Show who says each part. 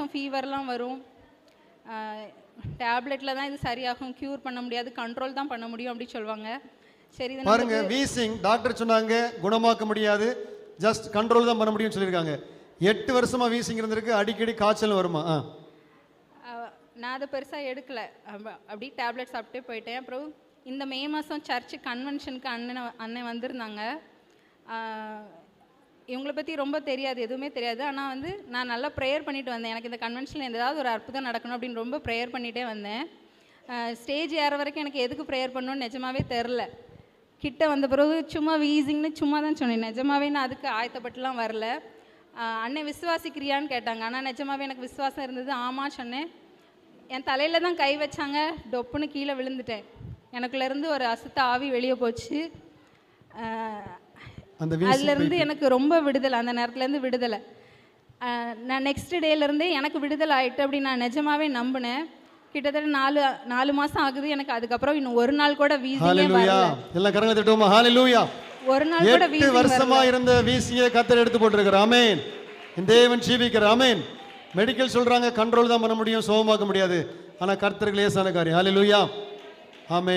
Speaker 1: மாதம் ஃபீவர்லாம் வரும். டேப்லெட்டில் தான் இது சரியாகும், க்யூர் பண்ண முடியாது, கண்ட்ரோல் தான் பண்ண முடியும் அப்படி சொல்லுவாங்க. சரி
Speaker 2: பாருங்க, வீசிங் டாக்டர் சொன்னாங்க குணமாக்க முடியாது, ஜஸ்ட் கண்ட்ரோல் தான் பண்ண முடியும்னு சொல்லியிருக்காங்க. 8 வருஷமா வீசிங் இருந்திருக்கு, அடிக்கடி காய்ச்சல் வருமா?
Speaker 1: நான் அதை பெருசாக எடுக்கலை, அப்படி டேப்லெட் சாப்பிட்டே போயிட்டேன். அப்புறம் இந்த மே மாதம் சர்ச்சு கன்வென்ஷனுக்கு அண்ணன் வந்திருந்தாங்க. இவங்களை பற்றி ரொம்ப தெரியாது, எதுவுமே தெரியாது. ஆனால் வந்து நான் நல்லா ப்ரேயர் பண்ணிட்டு வந்தேன். எனக்கு இந்த கன்வென்ஷனில் ஏதாவது ஒரு அற்புதம் நடக்கணும் அப்படின்னு ரொம்ப ப்ரேயர் பண்ணிகிட்டே வந்தேன். ஸ்டேஜ் ஏற வரைக்கும் எனக்கு எதுக்கு ப்ரேயர் பண்ணணும்னு நிஜமாவே தெரில. கிட்ட வந்த பிறகு சும்மா வீசிங்னு சும்மா தான் சொன்னேன், நிஜமாவே நான் அதுக்கு ஆயத்தப்பட்டுலாம் வரல. அண்ணன் விசுவாசிக்கிறியான்னு கேட்டாங்க. ஆனால் நிஜமாவே எனக்கு விசுவாசம் இருந்தது, ஆமாம் சொன்னேன். என் தலையில் தான் கை வச்சாங்க, டொப்புன்னு கீழே விழுந்துட்டேன். எனக்குள்ளேருந்து ஒரு அசுத்த ஆவி வெளியே போச்சு. அதுலேருந்து எனக்கு ரொம்ப விடுதலை, அந்த நேரத்துலேருந்து விடுதலை. நான் நெக்ஸ்ட் டேலேருந்தே எனக்கு விடுதலை ஆகிட்டு அப்படி நான் நிஜமாவே நம்பினேன். கிட்டத்தட்ட 4 மாதம் ஆகுது எனக்கு. அதுக்கப்புறம் இன்னும் ஒரு நாள் கூட வீசிங்கே வரல.
Speaker 2: எல்லாம் கரங்களை தட்டுவோமா? ஹல்லேலூயா.
Speaker 1: ஒரு நாள் கூட
Speaker 2: 8 வருஷமா இருந்த வீசியை கர்த்தர் எடுத்து போட்டுருக்கார். ஆமென். தேவன் ஜீவிக்கிறார். ஆமென். மெடிக்கல் சொல்றாங்க கண்ட்ரோல் தான் பண்ண முடியும், சுகமாக்க முடியாது. ஆனா கர்த்தருக்கு லேசான காரியம். ஹல்லேலூயா. ஆமென்.